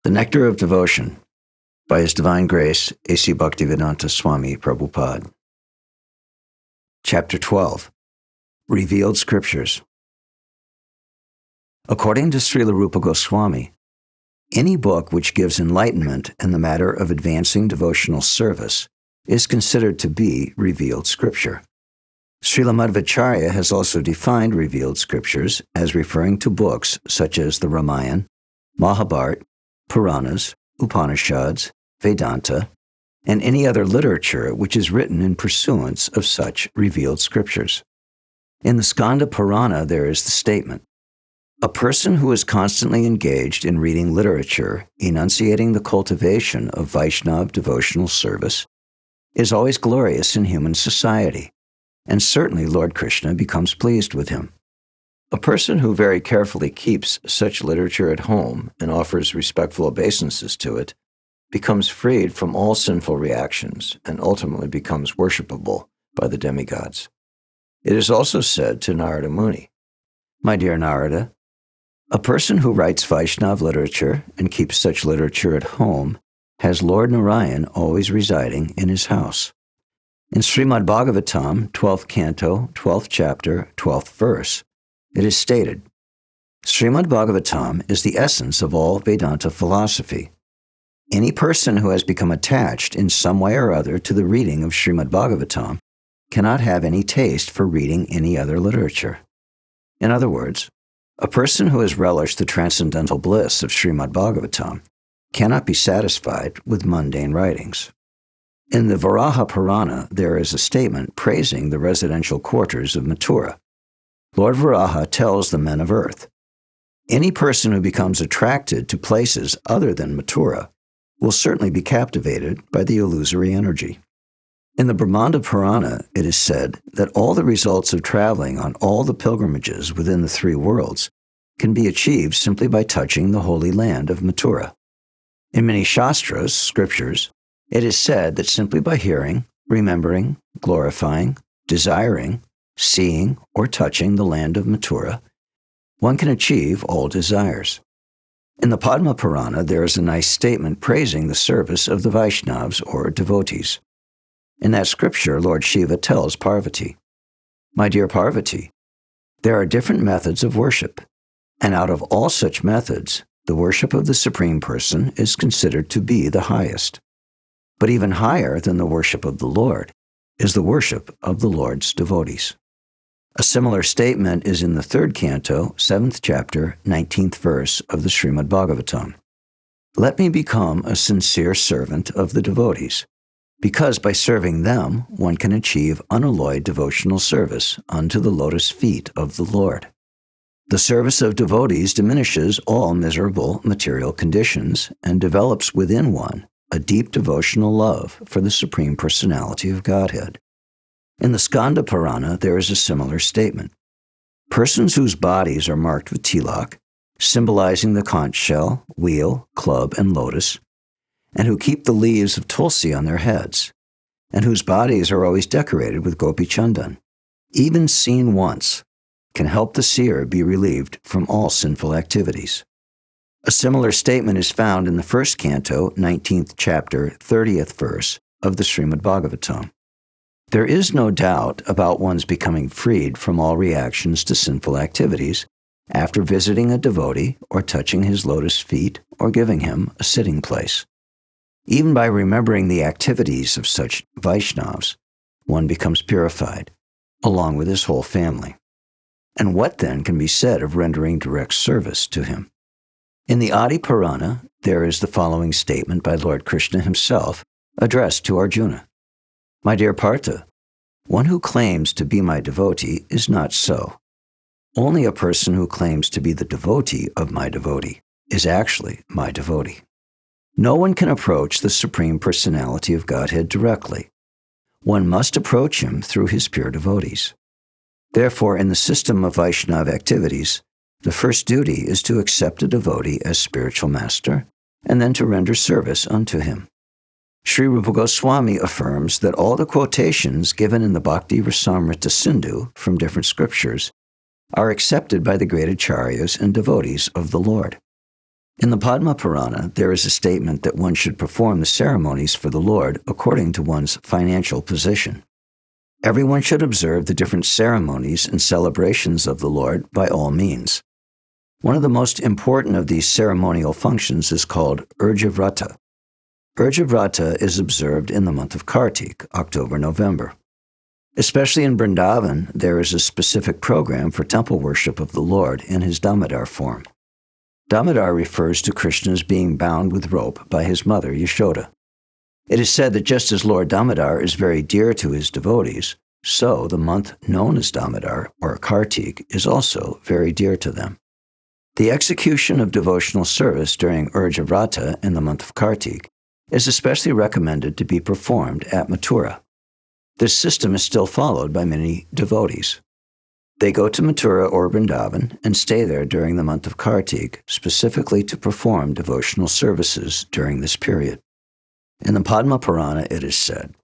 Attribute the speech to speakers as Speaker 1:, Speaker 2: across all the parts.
Speaker 1: The Nectar of Devotion by His Divine Grace, A.C. Bhaktivedanta Swami, Prabhupāda. Chapter 12. Revealed Scriptures. According to Srila Rupa Goswami, any book which gives enlightenment in the matter of advancing devotional service is considered to be revealed scripture. Srila Madhvacharya has also defined revealed scriptures as referring to books such as the Ramayana, Mahabharata, Puranas, Upanishads, Vedanta, and any other literature which is written in pursuance of such revealed scriptures. In the Skanda Purāṇa there is the statement, "A person who is constantly engaged in reading literature enunciating the cultivation of Vaiṣṇava devotional service is always glorious in human society, and certainly Lord Krishna becomes pleased with him. A person who very carefully keeps such literature at home and offers respectful obeisances to it becomes freed from all sinful reactions and ultimately becomes worshipable by the demigods." It is also said to Narada Muni, "My dear Narada, a person who writes Vaishnava literature and keeps such literature at home has Lord Narayan always residing in his house." In Srimad Bhagavatam, 12th Canto, 12th Chapter, 12th Verse, it is stated, Srimad Bhagavatam is the essence of all Vedanta philosophy. Any person who has become attached in some way or other to the reading of Srimad Bhagavatam cannot have any taste for reading any other literature. In other words, a person who has relished the transcendental bliss of Srimad Bhagavatam cannot be satisfied with mundane writings. In the Varaha Purāṇa, there is a statement praising the residential quarters of Mathura. Lord Varaha tells the men of earth, "Any person who becomes attracted to places other than Mathura will certainly be captivated by the illusory energy." In the Brahmanda Purāṇa, it is said that all the results of traveling on all the pilgrimages within the three worlds can be achieved simply by touching the holy land of Mathura. In many Shastras, scriptures, it is said that simply by hearing, remembering, glorifying, desiring, seeing, or touching the land of Mathura, one can achieve all desires. In the Padma Purāṇa, there is a nice statement praising the service of the Vaiṣṇavas or devotees. In that scripture, Lord Śiva tells Pārvatī, "My dear Pārvatī, there are different methods of worship, and out of all such methods, the worship of the Supreme Person is considered to be the highest. But even higher than the worship of the Lord is the worship of the Lord's devotees." A similar statement is in the 3rd Canto, 7th Chapter, 19th Verse of the Srimad Bhagavatam. "Let me become a sincere servant of the devotees, because by serving them one can achieve unalloyed devotional service unto the lotus feet of the Lord. The service of devotees diminishes all miserable material conditions and develops within one a deep devotional love for the Supreme Personality of Godhead." In the Skanda Purāṇa, there is a similar statement. Persons whose bodies are marked with tilak, symbolizing the conch shell, wheel, club, and lotus, and who keep the leaves of tulsi on their heads, and whose bodies are always decorated with gopi chandan, even seen once, can help the seer be relieved from all sinful activities. A similar statement is found in the 1st Canto, 19th Chapter, 30th Verse of the Srimad Bhagavatam. There is no doubt about one's becoming freed from all reactions to sinful activities after visiting a devotee or touching his lotus feet or giving him a sitting place. Even by remembering the activities of such Vaishnavas, one becomes purified, along with his whole family. And what then can be said of rendering direct service to him? In the Adi Purāṇa, there is the following statement by Lord Krishna himself addressed to Arjuna. "My dear Partha, one who claims to be my devotee is not so. Only a person who claims to be the devotee of my devotee is actually my devotee. No one can approach the Supreme Personality of Godhead directly. One must approach him through his pure devotees. Therefore, in the system of Vaishnava activities, the first duty is to accept a devotee as spiritual master, and then to render service unto him." Sri Rupa Goswami affirms that all the quotations given in the Bhakti Rasamrita Sindhu from different scriptures are accepted by the great acharyas and devotees of the Lord. In the Padma Purāṇa, there is a statement that one should perform the ceremonies for the Lord according to one's financial position. Everyone should observe the different ceremonies and celebrations of the Lord by all means. One of the most important of these ceremonial functions is called Urjavrata. Urjavrata is observed in the month of Kartik, October-November. Especially in Vrindavan, there is a specific program for temple worship of the Lord in his Damodar form. Damodar refers to Krishna's being bound with rope by his mother, Yashoda. It is said that just as Lord Damodar is very dear to his devotees, so the month known as Damodar, or Kartik, is also very dear to them. The execution of devotional service during Urjavrata in the month of Kartik is especially recommended to be performed at Mathura. This system is still followed by many devotees. They go to Mathura or Vrindavan and stay there during the month of Kartik, specifically to perform devotional services during this period. In the Padma Purāṇa it is said,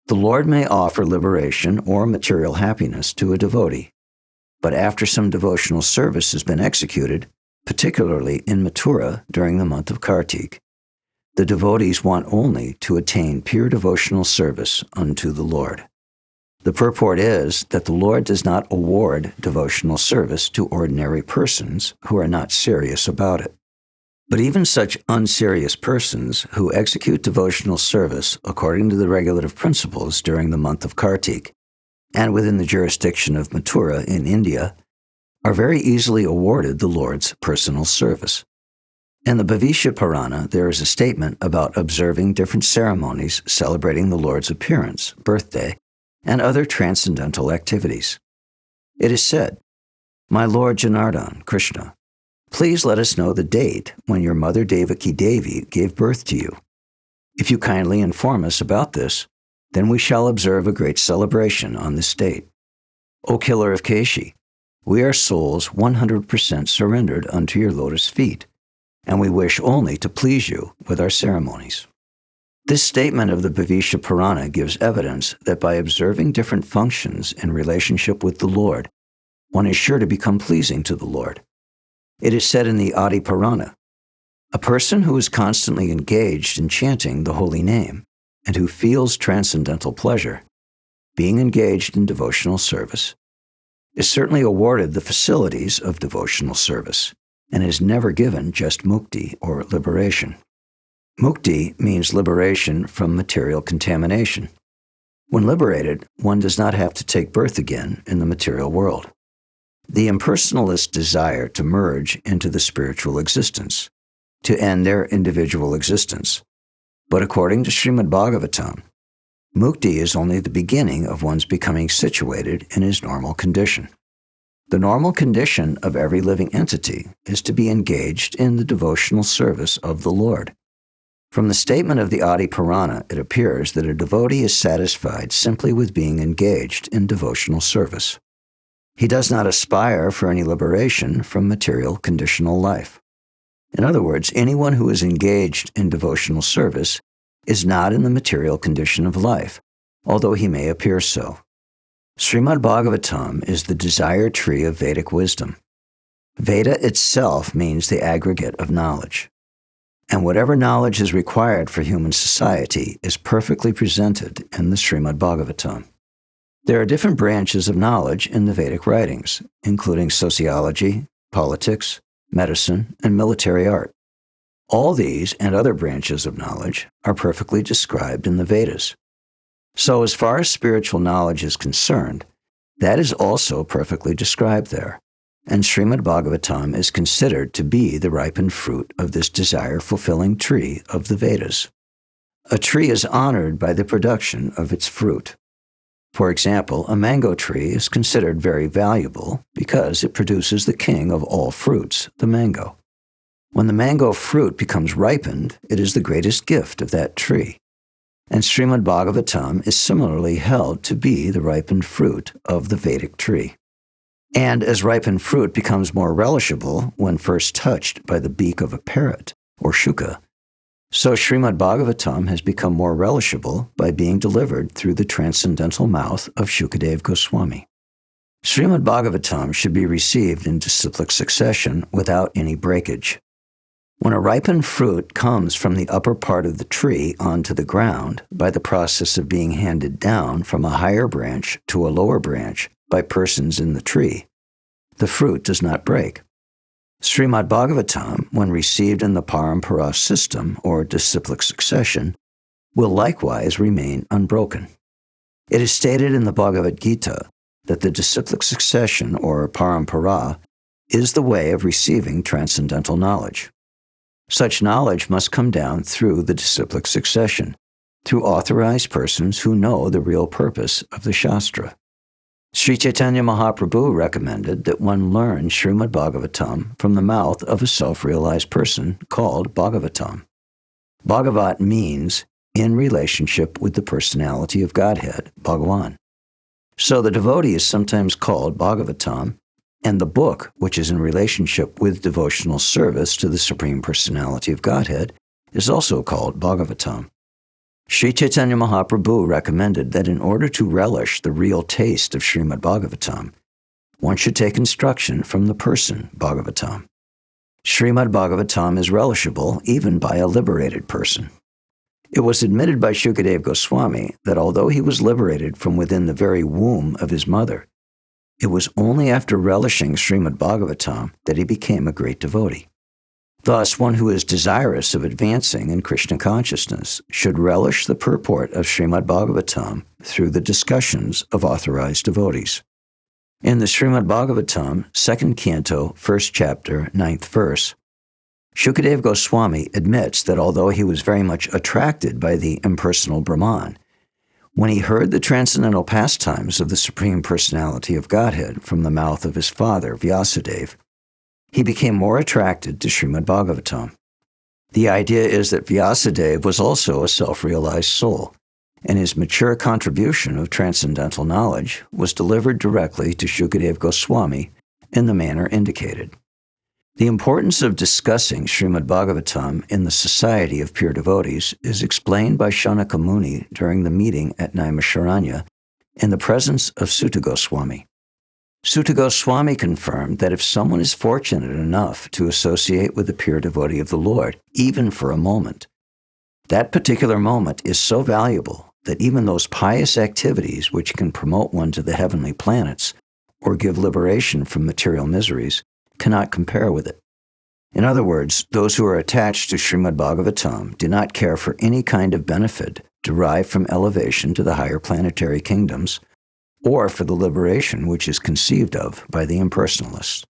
Speaker 1: "The Lord may offer liberation or material happiness to a devotee, but after some devotional service has been executed, particularly in Mathura during the month of Kartik, the devotees want only to attain pure devotional service unto the Lord." The purport is that the Lord does not award devotional service to ordinary persons who are not serious about it. But even such unserious persons who execute devotional service according to the regulative principles during the month of Kartik and within the jurisdiction of Mathura in India are very easily awarded the Lord's personal service. In the Bhavishya Purāṇa, there is a statement about observing different ceremonies celebrating the Lord's appearance, birthday, and other transcendental activities. It is said, "My Lord Janardhan, Krishna, please let us know the date when your mother Devaki Devi gave birth to you. If you kindly inform us about this, then we shall observe a great celebration on this date. O Killer of Keshi, we are souls 100% surrendered unto your lotus feet, and we wish only to please you with our ceremonies." This statement of the Bhavishya Purāṇa gives evidence that by observing different functions in relationship with the Lord, one is sure to become pleasing to the Lord. It is said in the Adi Purāṇa, "A person who is constantly engaged in chanting the holy name and who feels transcendental pleasure, being engaged in devotional service, is certainly awarded the facilities of devotional service and is never given just mukti or liberation." Mukti means liberation from material contamination. When liberated, one does not have to take birth again in the material world. The impersonalists desire to merge into the spiritual existence, to end their individual existence. But according to Srimad Bhagavatam, mukti is only the beginning of one's becoming situated in his normal condition. The normal condition of every living entity is to be engaged in the devotional service of the Lord. From the statement of the Adi Purāṇa, it appears that a devotee is satisfied simply with being engaged in devotional service. He does not aspire for any liberation from material conditional life. In other words, anyone who is engaged in devotional service is not in the material condition of life, although he may appear so. Srimad Bhagavatam is the desire tree of Vedic wisdom. Veda itself means the aggregate of knowledge. And whatever knowledge is required for human society is perfectly presented in the Srimad Bhagavatam. There are different branches of knowledge in the Vedic writings, including sociology, politics, medicine, and military art. All these and other branches of knowledge are perfectly described in the Vedas. So as far as spiritual knowledge is concerned, that is also perfectly described there. And Srimad Bhagavatam is considered to be the ripened fruit of this desire-fulfilling tree of the Vedas. A tree is honored by the production of its fruit. For example, a mango tree is considered very valuable because it produces the king of all fruits, the mango. When the mango fruit becomes ripened, it is the greatest gift of that tree. And Srimad Bhagavatam is similarly held to be the ripened fruit of the Vedic tree. And as ripened fruit becomes more relishable when first touched by the beak of a parrot, or shuka, so Srimad Bhagavatam has become more relishable by being delivered through the transcendental mouth of Shukadeva Goswami. Srimad Bhagavatam should be received in disciplic succession without any breakage. When a ripened fruit comes from the upper part of the tree onto the ground by the process of being handed down from a higher branch to a lower branch by persons in the tree, the fruit does not break. Srimad Bhagavatam, when received in the Parampara system or disciplic succession, will likewise remain unbroken. It is stated in the Bhagavad-gita that the disciplic succession or Parampara is the way of receiving transcendental knowledge. Such knowledge must come down through the disciplic succession, through authorized persons who know the real purpose of the Shastra. Sri Chaitanya Mahaprabhu recommended that one learn Srimad Bhagavatam from the mouth of a self-realized person called Bhagavatam. Bhagavat means in relationship with the personality of Godhead, Bhagavan. So the devotee is sometimes called Bhagavatam, and the book, which is in relationship with devotional service to the Supreme Personality of Godhead, is also called Bhagavatam. Sri Chaitanya Mahaprabhu recommended that in order to relish the real taste of Srimad Bhagavatam, one should take instruction from the person Bhagavatam. Srimad Bhagavatam is relishable even by a liberated person. It was admitted by Shukadeva Goswami that although he was liberated from within the very womb of his mother, it was only after relishing Srimad Bhagavatam that he became a great devotee. Thus, one who is desirous of advancing in Krishna consciousness should relish the purport of Srimad Bhagavatam through the discussions of authorized devotees. In the Srimad Bhagavatam, 2nd Canto, 1st Chapter, 9th Verse, Shukadeva Goswami admits that although he was very much attracted by the impersonal Brahman, when he heard the transcendental pastimes of the Supreme Personality of Godhead from the mouth of his father, Vyasadeva, he became more attracted to Srimad Bhagavatam. The idea is that Vyasadeva was also a self-realized soul, and his mature contribution of transcendental knowledge was delivered directly to Shukadeva Goswami in the manner indicated. The importance of discussing Srimad Bhagavatam in the society of pure devotees is explained by Shanaka Muni during the meeting at Naimisharanya in the presence of Sutta Goswami. Sutta Goswami confirmed that if someone is fortunate enough to associate with a pure devotee of the Lord, even for a moment, that particular moment is so valuable that even those pious activities which can promote one to the heavenly planets or give liberation from material miseries cannot compare with it. In other words, those who are attached to Srimad Bhagavatam do not care for any kind of benefit derived from elevation to the higher planetary kingdoms or for the liberation which is conceived of by the impersonalists.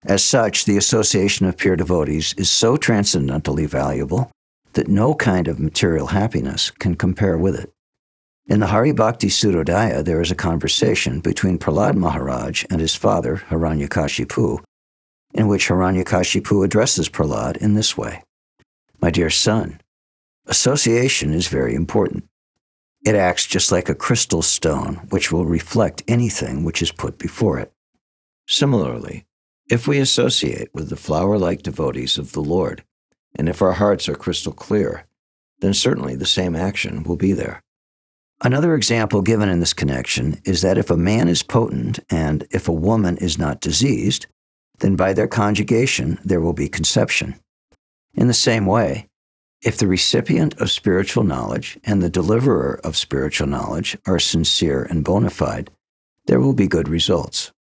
Speaker 1: As such, the association of pure devotees is so transcendentally valuable that no kind of material happiness can compare with it. In the Hari Bhakti Sudodaya, there is a conversation between Prahlad Maharaj and his father, Hiranyakashipu, in which Hiranyakashipu addresses Prahlad in this way: "My dear son, association is very important. It acts just like a crystal stone, which will reflect anything which is put before it. Similarly, if we associate with the flower-like devotees of the Lord, and if our hearts are crystal clear, then certainly the same action will be there." Another example given in this connection is that if a man is potent and if a woman is not diseased, then by their conjugation there will be conception. In the same way, if the recipient of spiritual knowledge and the deliverer of spiritual knowledge are sincere and bona fide, there will be good results.